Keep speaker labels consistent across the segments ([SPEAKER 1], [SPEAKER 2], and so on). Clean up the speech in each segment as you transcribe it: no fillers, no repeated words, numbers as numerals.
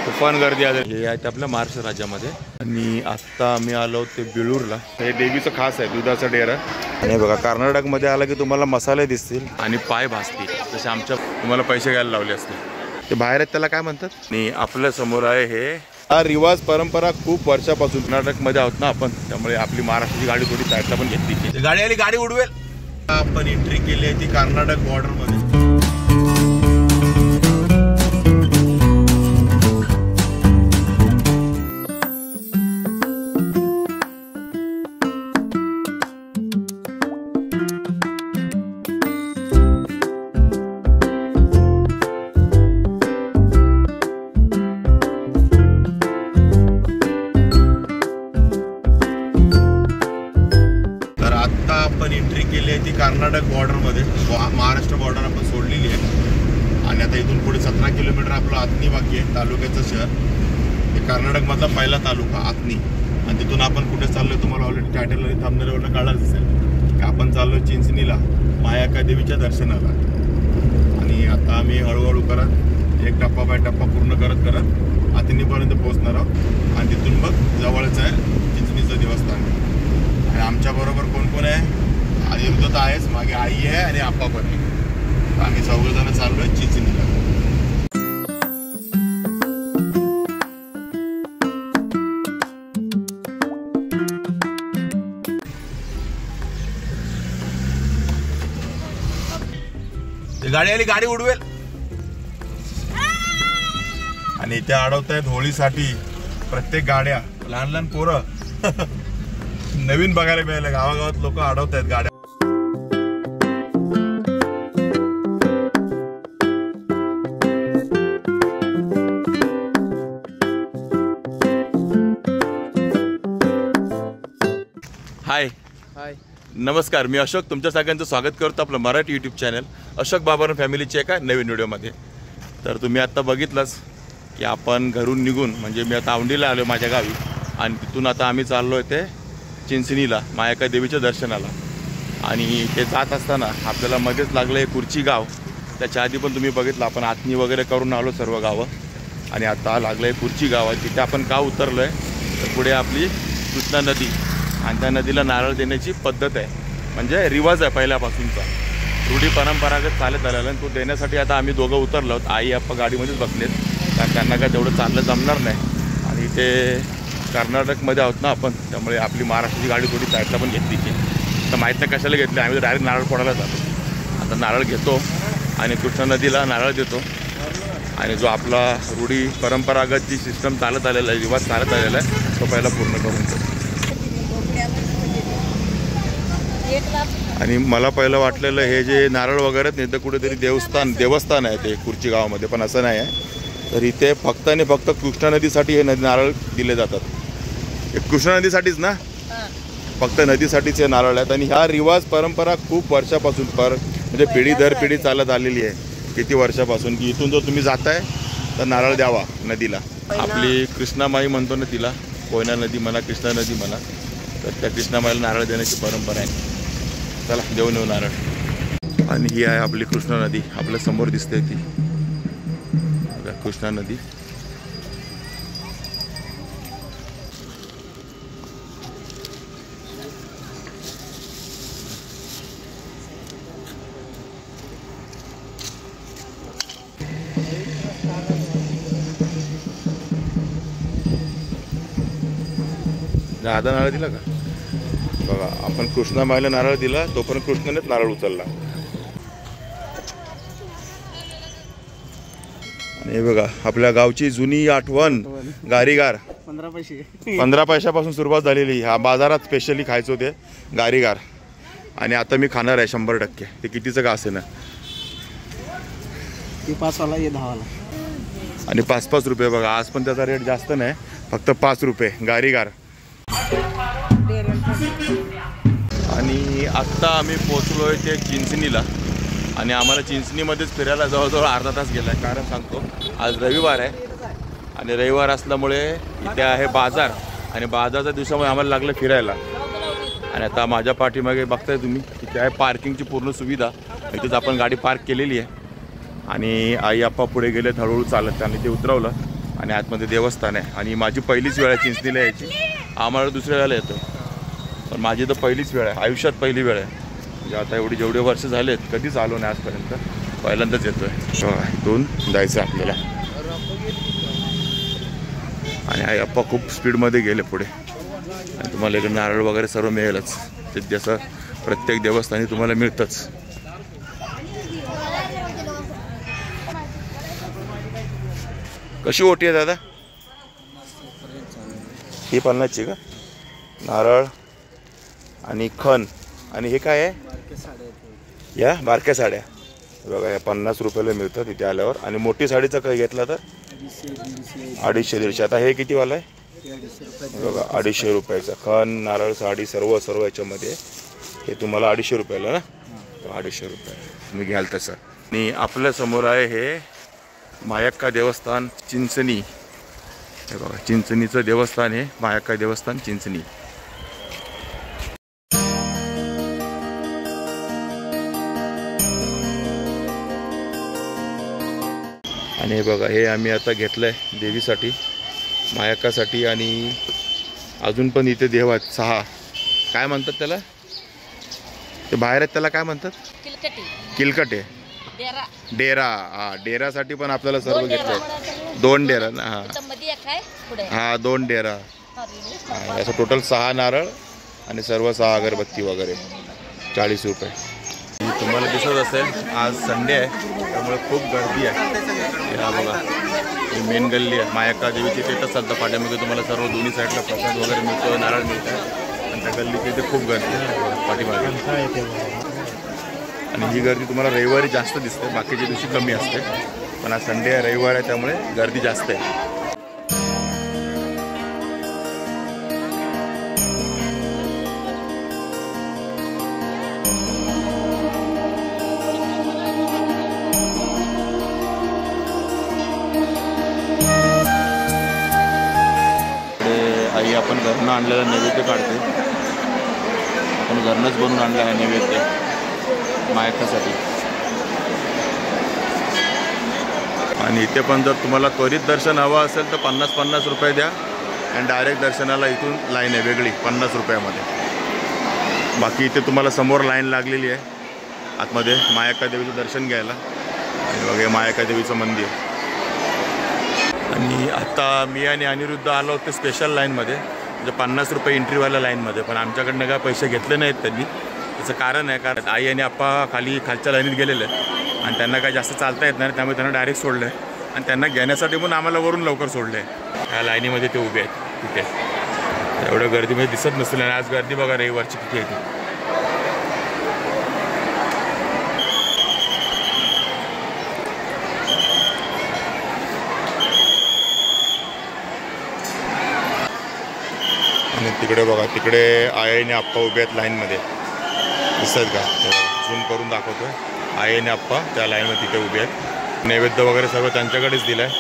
[SPEAKER 1] तुफान गर्दी आहे. हे आहेत आपल्या महाराष्ट्र राज्यामध्ये. आणि आत्ता आम्ही आलो ते बिळूरला. हे देवीचं खास आहे दुधाचा डेरा. आणि बघा कर्नाटकमध्ये आला की तुम्हाला मसाले दिसतील आणि पाय भाजतील जसे आमच्या तुम्हाला पैसे घ्यायला लावले असते. ते बाहेर आहेत त्याला काय म्हणतात. आणि आपल्या समोर आहे हे हा रिवाज परंपरा खूप वर्षापासून कर्नाटकमध्ये आहोत ना आपण, त्यामुळे आपली महाराष्ट्राची गाडी थोडी साईडला पण घेतली. गाडी आली गाडी उडवेल. आपण एंट्री केली आहे ती कर्नाटक बॉर्डरमध्ये. कर्नाटक बॉर्डरमध्ये महाराष्ट्र बॉर्डर आपण सोडलेली आहे. आणि आता इथून पुढे 17 किलोमीटर आपलं आथनी बाकी आहे, तालुक्याचं शहर. हे कर्नाटकमधला पहिला तालुका आथनी. आणि तिथून आपण कुठे चाललोय तुम्हाला ऑलरेडी टायटल आणि थंबनेलवरनं कळालं असेल की आपण चाललोय चिंचणीला मायाका देवीच्या दर्शनाला. आणि आता आम्ही हळूहळू करत एक टप्पा बाय टप्पा पूर्ण करत करत आथनीपर्यंत पोहोचणार आहोत. आणि तिथून मग जवळच आहे चिंचणीचं देवस्थान. आणि आमच्याबरोबर कोण कोण आहे. आणि तर आहेच, मागे आई आहे आणि आप्पा पण आहे. आम्ही चौघजण चाललोय चिंचणीला. गाडी आली गाडी उडवेल. आणि इथे अडवत आहेत होळीसाठी प्रत्येक गाड्या. लहान लहान पोरं नवीन बघायला मिळालं. गावागावात लोक अडवत आहेत गाड्या. हाय
[SPEAKER 2] हाय
[SPEAKER 1] नमस्कार, मी अशोक. तुमच्या सगळ्यांचं स्वागत करतो आपलं मराठी यूट्यूब चॅनल अशोक बाबर फॅमिलीचे एका नवीन व्हिडिओमध्ये. तर तुम्ही आत्ता बघितलंच की आपण घरून निघून म्हणजे मी आता औंढीला आलो माझ्या गावी. आणि तिथून आता आम्ही चाललो आहे ते चिंचणीला मायाका देवीच्या दर्शनाला. आणि ते जात असताना आपल्याला मध्येच लागलं आहे कुर्ची गाव. त्याच्या आधी पण तुम्ही बघितलं आपण आथनी वगैरे करून आलो सर्व गावं. आणि आता लागलं आहे कुर्ची गाव आहे. तिथे आपण का उतरलो आहे तर पुढे आपली कृष्णा नदी आणि त्या नदीला नारळ देण्याची पद्धत आहे. म्हणजे रिवाज आहे पहिल्यापासूनचा, रूढी परंपरागत चालत आलेला. आणि तो देण्यासाठी आता आम्ही दोघं उतरलो आहोत. आई आप्पा गाडीमध्येच बसलेत कारण त्यांना काय तेवढं चाललं जमणार नाही. आणि ते कर्नाटकमध्ये आहोत ना आपण, त्यामुळे आपली महाराष्ट्राची गाडी थोडी साईडला पण घेतली. तर माहीत नाही कशाला घेतली. आम्ही तर डायरेक्ट नारळ फोडायला जातो. आता नारळ घेतो आणि कृष्णा नदीला नारळ देतो. आणि जो आपला रूढी परंपरागत जी सिस्टम चालत आलेला आहे, रिवाज चालत आलेला आहे, तो पहिला पूर्ण करून देतो. आणि मला पहिलं वाटलेलं हे जे नारळ वगैरे नाही तर कुठेतरी देवस्थान आहे ते कुर्ची गावामध्ये, पण असं नाही आहे. तर इथे फक्त आणि फक्त कृष्णा नदीसाठी हे नारळ दिले जातात. हे कृष्णा नदीसाठीच ना, फक्त नदीसाठीच हे नारळ आहेत. आणि हा रिवाज परंपरा खूप वर्षापासून म्हणजे पिढी दर पिढी चालत आलेली आहे. किती वर्षापासून की इथून जर तुम्ही जाताय तर नारळ द्यावा नदीला. आपली कृष्णामाई म्हणतो ना तिला, कोयना नदी म्हणा कृष्णा नदी म्हणा, तर त्या कृष्णामाईला नारळ देण्याची परंपरा आहे. चला देऊन येऊ नारळ. आणि ही आहे आपली कृष्णा नदी. आपल्या समोर दिसते ती कृष्णा नदी. दादा नारळ दिला का बघा. आपण कृष्णा माईला नारळ दिला, तोपर्यंत कृष्णानेच नारळ उचलला. आणि बघा आपल्या गावची जुनी आठवण गारीगार. 15 पैशापासून सुरुवात झालेली. ह्या बाजारात स्पेशली खायचो ते गारीगार. आणि आता मी खाणार आहे 100%. ते कितीचं का असे ना,
[SPEAKER 2] 5 वाला ये 10 वाला.
[SPEAKER 1] आणि 5-5 रुपये बघा. आज पण त्याचा रेट जास्त नाही, फक्त 5 रुपये गारीगार. आणि आत्ता आम्ही पोचलो आहे ते चिंचणीला. आणि आम्हाला चिंचणीमध्येच फिरायला जवळजवळ अर्धा तास गेला आहे. कारण सांगतो आज रविवार आहे आणि रविवार असल्यामुळे इथे आहे बाजार. आणि बाजारच्या दिवसामुळे आम्हाला लागलं फिरायला. आणि आता माझ्या पाठीमागे बघताय तुम्ही इथे आहे पार्किंगची पूर्ण सुविधा. इथेच आपण गाडी पार्क केलेली आहे. आणि आई आप्पा पुढे गेलेत हळूहळू चालत. त्यांनी ते उतरवलं आणि आतमध्ये देवस्थान आहे. आणि माझी पहिलीच वेळ आहे चिंचणीला यायची. आम्हाला दुसऱ्या वेळेला येतो, पण माझी तर पहिलीच वेळ आहे, आयुष्यात पहिली वेळ आहे. म्हणजे आता जेवढे वर्ष झालेत कधीच आलो नाही आजपर्यंत, पहिल्यांदाच येतो आहे. इथून जायचं आपल्याला. आणि आई अप्पा खूप स्पीडमध्ये गेले पुढे. आणि तुम्हाला इकडे नारळ वगैरे सर्व मिळेलच, ते जसं प्रत्येक देवस्थानी तुम्हाला मिळतंच. कशी ओटी आहे दादा? ही 50ची का? नारळ आणि खण. आणि हे काय आहे? या बारक्या साड्या बघा, या 50 रुपयाला मिळतात इथे आल्यावर. आणि मोठी साडीचा काही घेतला तर 250-150. आता हे कितीवाला आहे बघा? 250 रुपयाचा. खण, नारळ, साडी सर्व याच्यामध्ये हे तुम्हाला 250 रुपयाला ना? 250 रुपये तुम्ही घ्याल तसं. आणि आपल्या समोर आहे हे मायक्का देवस्थान चिंचणी. हे बघा, चिंचणीचं देवस्थान आहे, मायक्का देवस्थान चिंचणी. आणि हे बघा, हे आम्ही आता घेतलंय देवीसाठी, मायक्कासाठी. आणि अजून पण इथे देव आहेत 6. काय म्हणतात त्याला? ते बाहेर आहेत त्याला काय म्हणतात? किलकटे. डेरा. हा, डेरासाठी पण आपल्याला सर्व घेतलंय. 2 डेरा ना? हा 2 डेरा. असं टोटल 6 नारळ आणि सर्व 6 अगरबत्ती वगैरे 40 रुपये. तुम्हाला दिसत असेल आज संडे आहे, त्यामुळे खूप गर्दी आहे. हा बघा, ही मेन गल्ली आहे मायक्का देवीची. तिथंच चालतं पाट्यामध्ये तुम्हाला सर्व दोन्ही साईडला प्रसाद वगैरे मिळतो, नारळ मिळतात. आणि त्या गल्लीची इथे खूप गर्दी आहे पाठीमागे. आणि ही गर्दी तुम्हाला रविवारी जास्त दिसते, बाकीच्या दिवशी कमी असते. पण आज संडे आहे, रविवार आहे, त्यामुळे गर्दी जास्त आहे. आई आपण घरनं आणलेला नैवेद्य काढते. आपण घरनंच बनवून आणलं आहे नैवेद्य मायक्कासाठी. आणि इथे पण जर तुम्हाला त्वरित दर्शन हवं असेल तर 50-50 रुपये द्या. आणि डायरेक्ट दर्शनाला इथून लाईन आहे वेगळी 50 रुपयामध्ये. बाकी इथे तुम्हाला समोर लाईन लागलेली आहे आतमध्ये मायक्का देवीचं दर्शन घ्यायला. आणि बघा मायक्का देवीचं मंदिर. आणि आता मी आणि अनिरुद्ध आलो होते स्पेशल लाईनमध्ये, म्हणजे 50 रुपये एंट्रीवाल्या लाईनमध्ये. पण आमच्याकडनं काय पैसे घेतले नाहीत त्यांनी. त्याचं कारण आहे, कारण आई आणि आप्पा खालच्या लाईनीत गेलेले आहेत आणि त्यांना काय जास्त चालता येत नाही, त्यामुळे त्यांना डायरेक्ट सोडलं आहे. आणि त्यांना घेण्यासाठी पण आम्हाला वरून लवकर सोडलं आहे. ह्या लाईनीमध्ये ते उभे आहेत तिथे. एवढ्या गर्दीमध्ये दिसत नसतील. आणि आज गर्दी बघा रविवारची किती आहे ती. आणि तिकडे बघा, तिकडे आई आणि आप्पा उभे आहेत लाईनमध्ये, दिसतात का? झूम करून दाखवतो आहे. आई आणि आप्पा त्या लाईनमध्ये तिथे उभे आहेत. नैवेद्य वगैरे सर्व त्यांच्याकडेच दिलं आहे.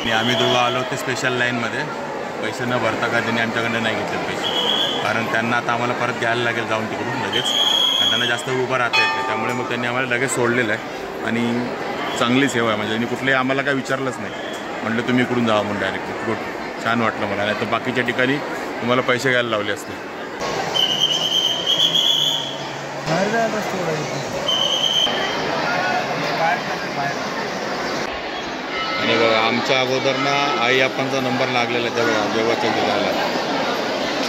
[SPEAKER 1] आणि आम्ही दोघं आलो होते स्पेशल लाईनमध्ये. पैसे न भरता का त्यांनी आमच्याकडनं नाही घेतले पैसे, कारण त्यांना आता आम्हाला परत घ्यायला लागेल जाऊन तिकडून लगेच. आणि त्यांना जास्त उभं राहता येत नाही, त्यामुळे मग त्यांनी आम्हाला लगेच सोडलेलं आहे. आणि चांगली सेवा आहे, म्हणजे त्यांनी कुठलेही आम्हाला काय विचारलंच नाही. म्हटलं तुम्ही इकडून जावा म्हणून डायरेक्ट. गुड, छान वाटलं मला. नाही तर बाकीच्या ठिकाणी तुम्हाला पैसे घ्यायला लावले असते. आणि बघा आमच्या अगोदर ना आई आप्पांचा नंबर लागलेला आहे तेव्हा देवाच्या ठिकाणाला,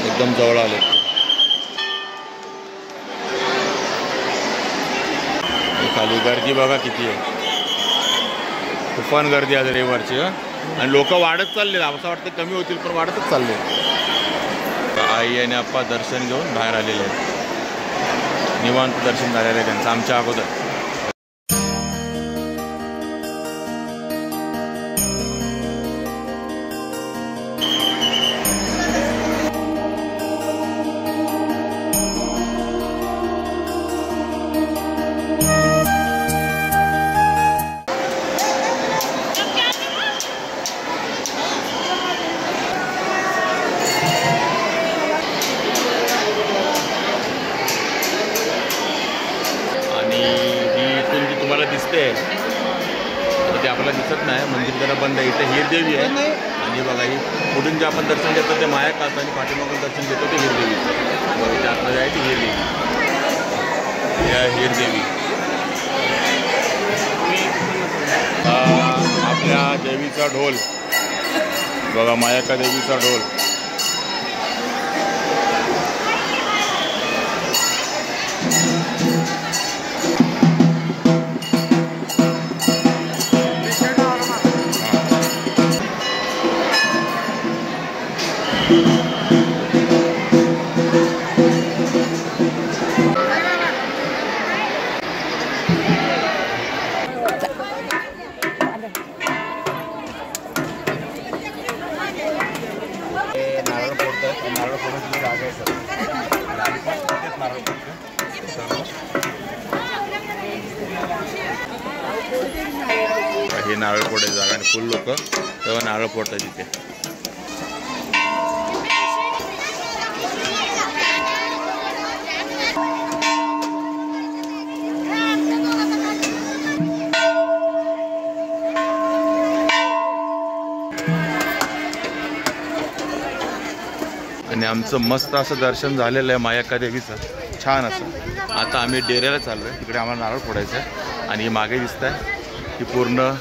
[SPEAKER 1] एकदम जवळ आले. खाली गर्दी बघा किती आहे, तुफान गर्दी आहे रविवारची. आणि लोक वाढत चालले, असं वाटतं कमी होतील पण वाढतच चालले. आई आणि आप्पा दर्शन घेऊन बाहेर आलेले आहेत. निवांत दर्शन झालेलं आहे त्यांचं आमच्या अगोदर. आणि आहे, मंदिर जरा बंद आहे. इथे हीरदेवी आहे आणि बघा ही पुढून जे आपण दर्शन घेतो ते मायाकाचं आणि पाठीमागून दर्शन घेतो ते हीरदेवीचं. बघा इथे आतमध्ये आहे ती हीरदेवी, हीरदेवी. आपल्या देवीचा ढोल बघा, मायाका देवीचा ढोल. हे नारळ फोडायची जागा आणि फुल लोक तेव्हा नारळ फोडतात तिथे. आणि आमचं मस्त असं दर्शन झालेलं आहे मायाका देवीचं, छान असं. आता आम्ही डेऱ्याला चाललो आहे, तिकडे आम्हाला नारळ फोडायचं आहे. आणि मागे दिसत आहे की पूर्ण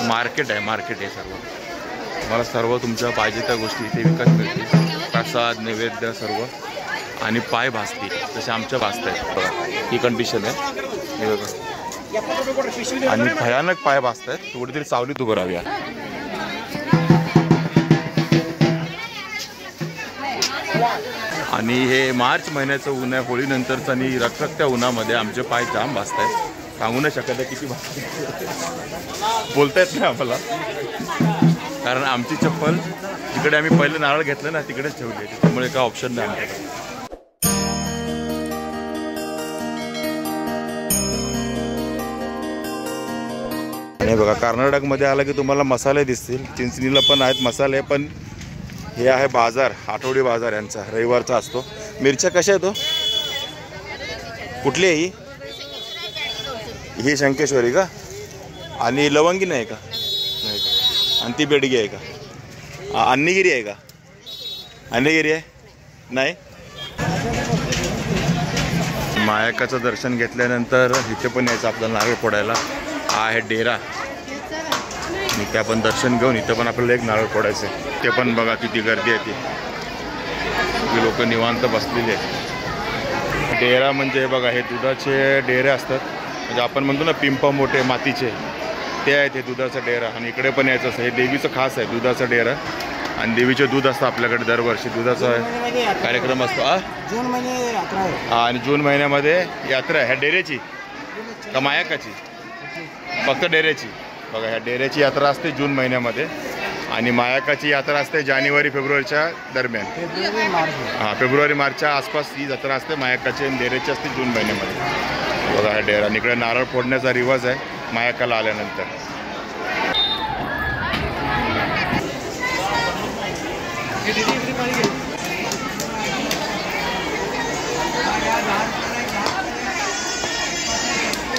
[SPEAKER 1] मार्केट आहे सर्व. मला सर्व तुमच्या पाहिजे त्या गोष्टी इथे विकत मिळतील, प्रसाद नैवेद्य सर्व. आणि पाय भाजतील तसे आमच्या भाजत आहेत बघा, ही कंडिशन आहे हे बघा. आणि भयानक पाय भाजत आहेत, थोडी तरी सावलीत उभं राहूया. आणि हे मार्च महिन्याचं ऊन आहे, होळीनंतरचं. आणि रखरखत्या उन्हामध्ये आमचे पाय जाम भाजत आहेत, सांगू नाही शकत आहे किती बोलता येत नाही आम्हाला. कारण आमची चप्पल जिकडे आम्ही पहिले नारळ घेतलं ना तिकडेच ठेवली आहे, त्यामुळे काय ऑप्शन नाही आमच्याकडे. आणि बघा कर्नाटकमध्ये आला की तुम्हाला मसाले दिसतील, चिंचणीला पण आहेत मसाले. पण हे आहे बाजार, आठवडी बाजार यांचा, रविवारचा असतो. मिरच्या कशा आहेत तो, कुठली आहे ही शंकेश्वरी का? आणि लवंगी नाही का? नाही का? आणि ती बेडगी आहे का? अन्नीगिरी आहे का? अन्नीगिरी आहे नाही. मायाकाचं दर्शन घेतल्यानंतर इथे पण यायचं आपल्याला नारळ फोडायला. हा आहे डेरा आणि ते आपण दर्शन घेऊन इथं पण आपल्याला एक नारळ फोडायचं आहे. ते पण बघा किती गर्दी आहे, ती लोक निवांत बसलेली आहेत. डेरा म्हणजे बघा हे दुधाचे डेरे असतात, म्हणजे आपण म्हणतो ना पिंप मोठे मातीचे, ते आहेत हे दुधाचा डेरा. आणि इकडे पण यायचं असं, हे देवीचं खास आहे दुधाचा डेरा. आणि देवीचे दूध असतं आपल्याकडे दरवर्षी, दुधाचा कार्यक्रम असतो. आणि जून महिन्यामध्ये यात्रा आहे ह्या डेऱ्याची का मायाकाची? फक्त डेऱ्याची. बघा ह्या डेऱ्याची यात्रा असते जून महिन्यामध्ये आणि मायाकाची यात्रा असते जानेवारी फेब्रुवारीच्या दरम्यान. फेब्रुवारी मार्चच्या आसपास ही यात्रा असते मायाकाची आणि डेऱ्याची असते जून महिन्यामध्ये. बघा ह्या डेरा. आणि इकडे नारळ फोडण्याचा रिवाज आहे मायाकाला आल्यानंतर.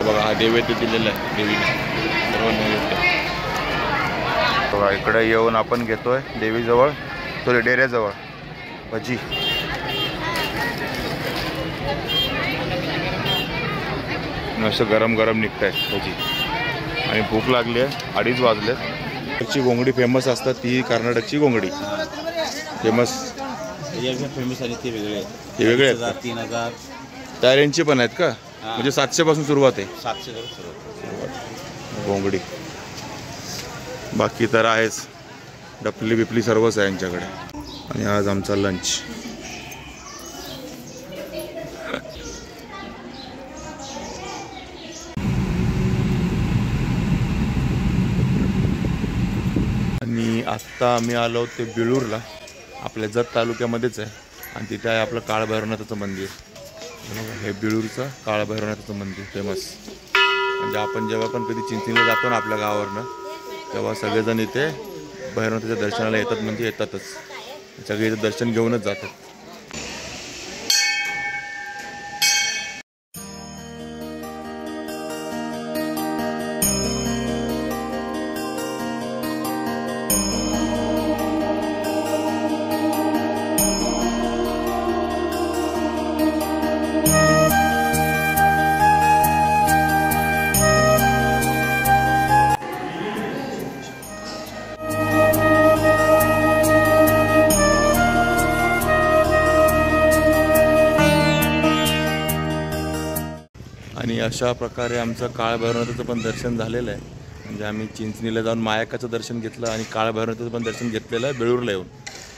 [SPEAKER 1] बघा हा नैवेद्य दिलेला आहे देवीने, सर्व नैवेद्य. बघा इकडे येऊन आपण घेतोय देवीजवळ, सॉरी डेऱ्याजवळ भजी. असं गरम गरम निघत आहेत भजी. आणि भूक लागली आहे, 2:30 वाजलेत. ची घोंगडी फेमस असतात, ती कर्नाटकची घोंगडी फेमस.
[SPEAKER 2] फेमस आणि ते वेगळे आहेत,
[SPEAKER 1] ते वेगळे आहेत.
[SPEAKER 2] 3000
[SPEAKER 1] त्या रेंजची पण आहेत का? म्हणजे 700 पासून सुरुवात आहे.
[SPEAKER 2] 700 सुरुवात
[SPEAKER 1] घोंगडी. बाकी तर आहेच, डपली बिपली सर्वच आहे यांच्याकडे. आणि आज आमचा लंच. आणि आत्ता आम्ही आलो ते बिळूरला, आपल्या जत तालुक्यामध्येच आहे. आणि तिथे आहे आपलं काळभैरवनाथाचं मंदिर. हे बिळूरचं काळभैरवनाथाचं मंदिर फेमस. म्हणजे आपण जेव्हा पण कधी चिंचणीला जातो ना आपल्या गावावरनं, तेव्हा सगळेजण इथे भैरवनाथाच्या दर्शनाला येतात, म्हणजे येतातच. सगळे इथं दर्शन घेऊनच जातात. अशा प्रकारे आमचं काळभैरवनाथाचं पण दर्शन झालेलं आहे. म्हणजे आम्ही चिंचणीला जाऊन मायकाचं दर्शन घेतलं आणि काळभैरवनाथाचं पण दर्शन घेतलेलं आहे बेळूरला येऊन.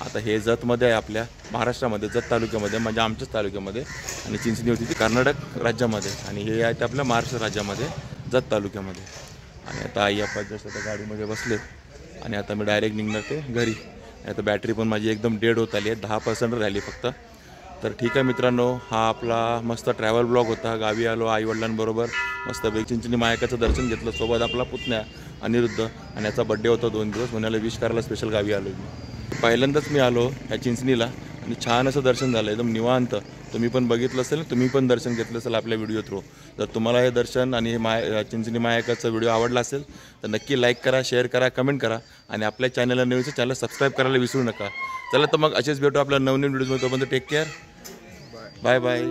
[SPEAKER 1] आता हे जतमध्ये आहे, आपल्या महाराष्ट्रामध्ये जत तालुक्यामध्ये, म्हणजे आमच्याच तालुक्यामध्ये. आणि चिंचणी होती ती कर्नाटक राज्यामध्ये आणि हे आहे ते आपल्या महाराष्ट्र राज्यामध्ये जत तालुक्यामध्ये. आणि आता आई आपण जसं त्या गाडीमध्ये बसले आणि आता मी डायरेक्ट निघणार ते घरी. आता बॅटरी पण माझी एकदम डेड होत आली आहे, 10% राहिली फक्त. तर ठीक आहे मित्रांनो, हा आपला मस्त ट्रॅव्हल ब्लॉग होता. गावी आलो आईवडिलांबरोबर, मस्त चिंचणी मायकाचं दर्शन घेतलं. सोबत आपला पुतण्या अनिरुद्ध आणि याचा बड्डे होता 2 दिवस, म्हणाला विश करायला स्पेशल गावी आलो मी. पहिल्यांदाच मी आलो ह्या चिंचणीला आणि छान असं दर्शन झालं, एकदम निवांत. तुम्ही पण बघितलं असेल, तुम्ही पण दर्शन घेतलं असेल आपल्या व्हिडिओ थ्रू. जर तुम्हाला हे दर्शन आणि हे चिंचणी मायकाचा व्हिडिओ आवडला असेल तर नक्की लाईक करा, शेअर करा, कमेंट करा आणि आपल्या चॅनलला नवीन चॅनल सबस्क्राईब करायला विसरू नका. चला तर मग असेच भेटू आपल्या नवनवीन व्हिडिओमध्ये. तोपर्यंत टेक केअर, बाय बाय.